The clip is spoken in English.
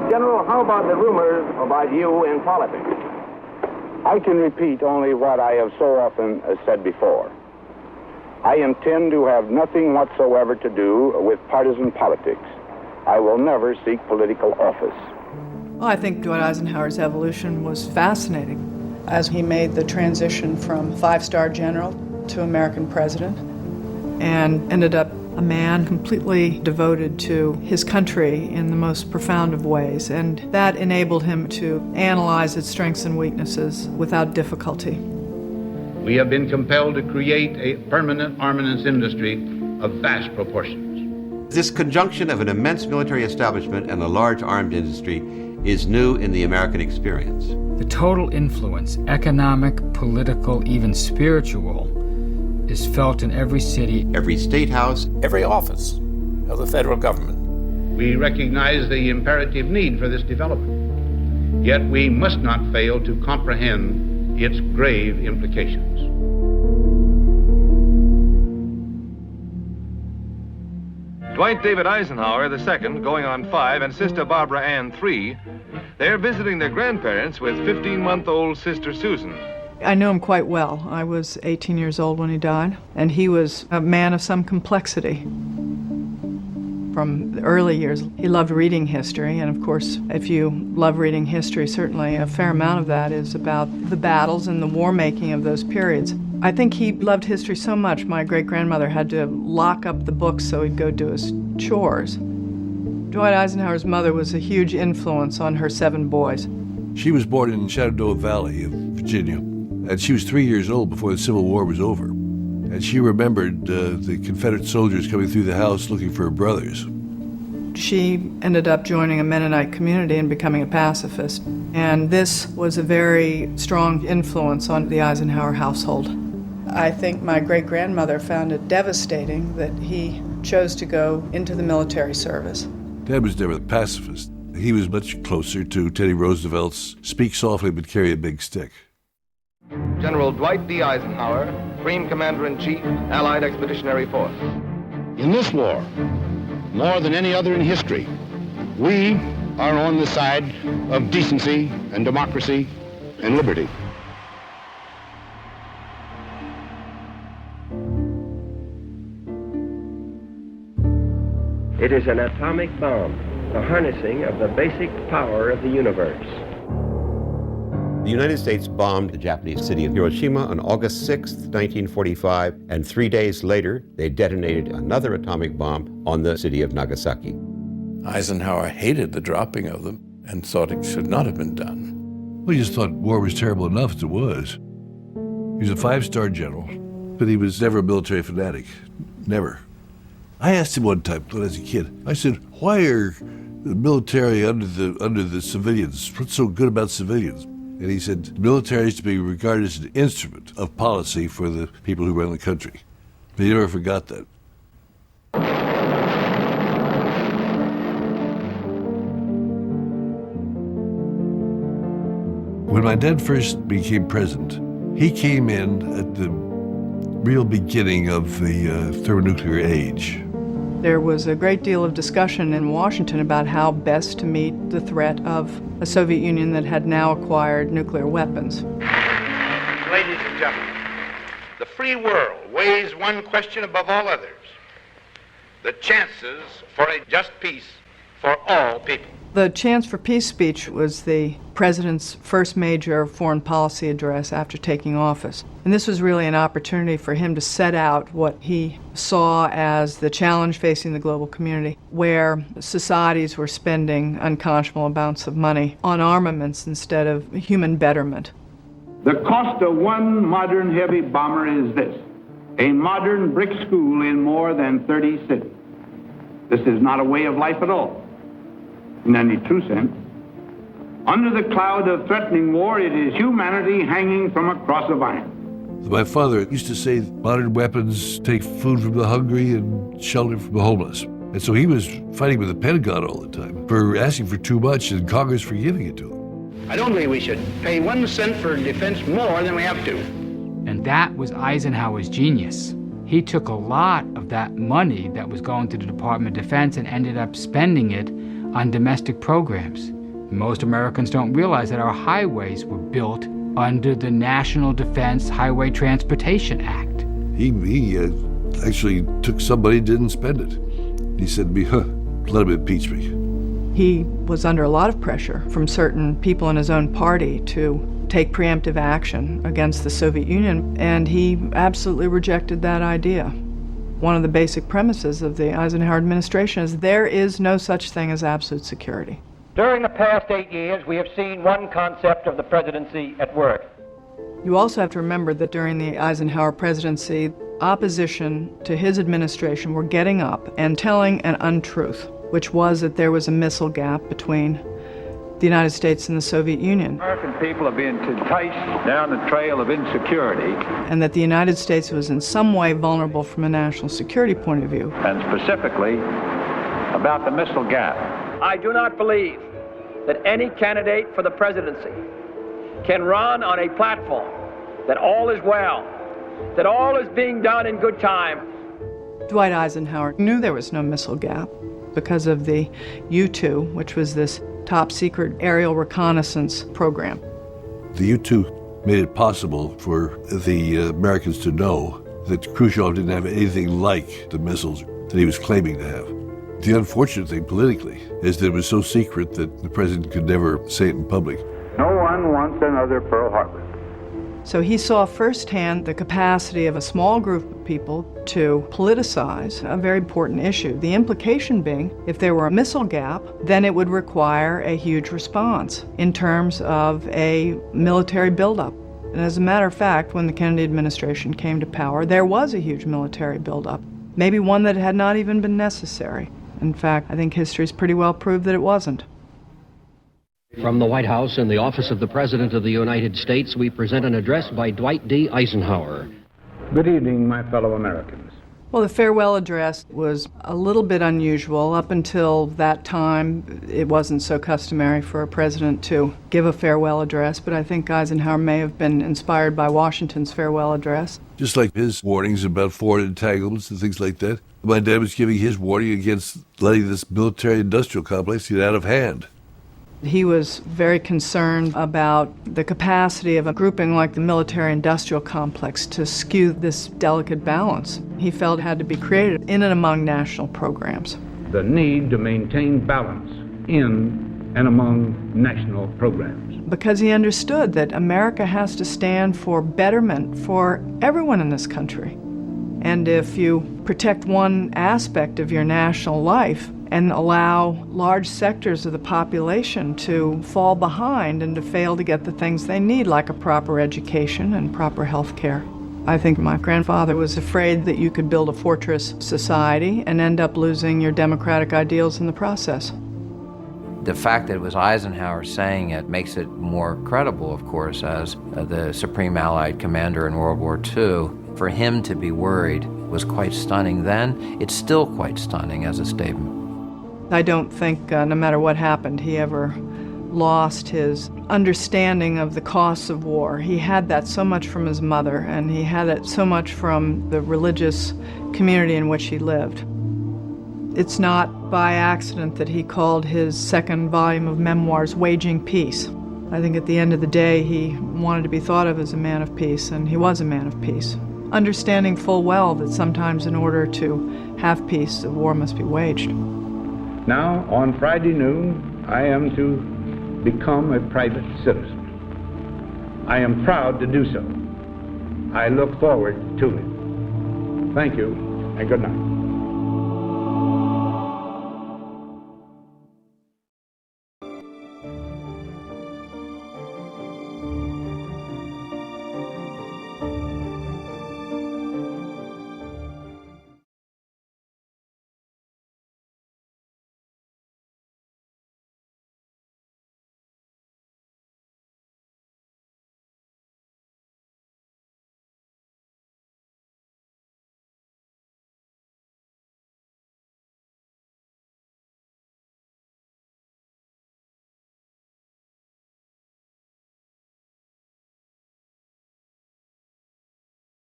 General, how about the rumors about you in politics? I can repeat only what I have so often said before. I intend to have nothing whatsoever to do with partisan politics. I will never seek political office. Well, I think Dwight Eisenhower's evolution was fascinating as he made the transition from five-star general to American president and ended up a man completely devoted to his country in the most profound of ways, and that enabled him to analyze its strengths and weaknesses without difficulty. We have been compelled to create a permanent armaments industry of vast proportions. This conjunction of an immense military establishment and a large armed industry is new in the American experience. The total influence, economic, political, even spiritual, is felt in every city, every state house, every office of the federal government. We recognize the imperative need for this development, yet we must not fail to comprehend its grave implications. Dwight David Eisenhower II, going on 5, and Sister Barbara Ann 3, they're visiting their grandparents with 15-month-old Sister Susan. I know him quite well. I was 18 years old when he died, and he was a man of some complexity. From the early years, he loved reading history, and of course, if you love reading history, certainly a fair amount of that is about the battles and the war-making of those periods. I think he loved history so much, my great-grandmother had to lock up the books so he'd go do his chores. Dwight Eisenhower's mother was a huge influence on her 7 boys. She was born in Shenandoah Valley of Virginia, and she was 3 years old before the Civil War was over. And she remembered the Confederate soldiers coming through the house looking for her brothers. She ended up joining a Mennonite community and becoming a pacifist. And this was a very strong influence on the Eisenhower household. I think my great-grandmother found it devastating that he chose to go into the military service. Dad was never a pacifist. He was much closer to Teddy Roosevelt's speak softly but carry a big stick. General Dwight D. Eisenhower, Supreme Commander-in-Chief, Allied Expeditionary Force. In this war, more than any other in history, we are on the side of decency and democracy and liberty. It is an atomic bomb, the harnessing of the basic power of the universe. The United States bombed the Japanese city of Hiroshima on August 6, 1945, and 3 days later, they detonated another atomic bomb on the city of Nagasaki. Eisenhower hated the dropping of them and thought it should not have been done. Well, he just thought war was terrible enough as it was. He was a 5-star general, but he was never a military fanatic. Never. I asked him one time when I was a kid, I said, why are the military under the civilians? What's so good about civilians? And he said, the military is to be regarded as an instrument of policy for the people who run the country. But he never forgot that. When my dad first became president, he came in at the real beginning of the thermonuclear age. There was a great deal of discussion in Washington about how best to meet the threat of a Soviet Union that had now acquired nuclear weapons. Ladies and gentlemen, the free world weighs one question above all others: the chances for a just peace for all people. The Chance for Peace speech was the president's first major foreign policy address after taking office. And this was really an opportunity for him to set out what he saw as the challenge facing the global community, where societies were spending unconscionable amounts of money on armaments instead of human betterment. The cost of one modern heavy bomber is this: a modern brick school in more than 30 cities. This is not a way of life at all, in any true sense. Under the cloud of threatening war, it is humanity hanging from a cross of iron. My father used to say modern weapons take food from the hungry and shelter from the homeless. And so he was fighting with the Pentagon all the time for asking for too much and Congress for giving it to him. I don't believe we should pay 1 cent for defense more than we have to. And that was Eisenhower's genius. He took a lot of that money that was going to the Department of Defense and ended up spending it on domestic programs. Most Americans don't realize that our highways were built under the National Defense Highway Transportation Act. He actually took somebody and didn't spend it. He said to me, let him impeach me. He was under a lot of pressure from certain people in his own party to take preemptive action against the Soviet Union, and he absolutely rejected that idea. One of the basic premises of the Eisenhower administration is there is no such thing as absolute security. During the past 8 years, we have seen one concept of the presidency at work. You also have to remember that during the Eisenhower presidency, opposition to his administration were getting up and telling an untruth, which was that there was a missile gap between the United States and the Soviet Union. American people are being enticed down the trail of insecurity. And that the United States was in some way vulnerable from a national security point of view. And specifically about the missile gap. I do not believe that any candidate for the presidency can run on a platform that all is well, that all is being done in good time. Dwight Eisenhower knew there was no missile gap because of the U-2, which was this top-secret aerial reconnaissance program. The U-2 made it possible for the Americans to know that Khrushchev didn't have anything like the missiles that he was claiming to have. The unfortunate thing politically is that it was so secret that the president could never say it in public. No one wants another Pearl Harbor. So he saw firsthand the capacity of a small group of people to politicize a very important issue. The implication being, if there were a missile gap, then it would require a huge response in terms of a military buildup. And as a matter of fact, when the Kennedy administration came to power, there was a huge military buildup, maybe one that had not even been necessary. In fact, I think history's pretty well proved that it wasn't. From the White House in the office of the President of the United States, we present an address by Dwight D. Eisenhower. Good evening, my fellow Americans. Well, the farewell address was a little bit unusual. Up until that time, it wasn't so customary for a president to give a farewell address, but I think Eisenhower may have been inspired by Washington's farewell address. Just like his warnings about foreign entanglements and things like that, my dad was giving his warning against letting this military-industrial complex get out of hand. He was very concerned about the capacity of a grouping like the military-industrial complex to skew this delicate balance. He felt it had to be created in and among national programs. The need to maintain balance in and among national programs. Because he understood that America has to stand for betterment for everyone in this country. And if you protect one aspect of your national life and allow large sectors of the population to fall behind and to fail to get the things they need, like a proper education and proper health care. I think my grandfather was afraid that you could build a fortress society and end up losing your democratic ideals in the process. The fact that it was Eisenhower saying it makes it more credible, of course, as the Supreme Allied Commander in World War II. For him to be worried was quite stunning then. It's still quite stunning as a statement. I don't think, no matter what happened, he ever lost his understanding of the costs of war. He had that so much from his mother, and he had it so much from the religious community in which he lived. It's not by accident that he called his second volume of memoirs Waging Peace. I think at the end of the day, he wanted to be thought of as a man of peace, and he was a man of peace, understanding full well that sometimes in order to have peace, the war must be waged. Now, on Friday noon, I am to become a private citizen. I am proud to do so. I look forward to it. Thank you, and good night.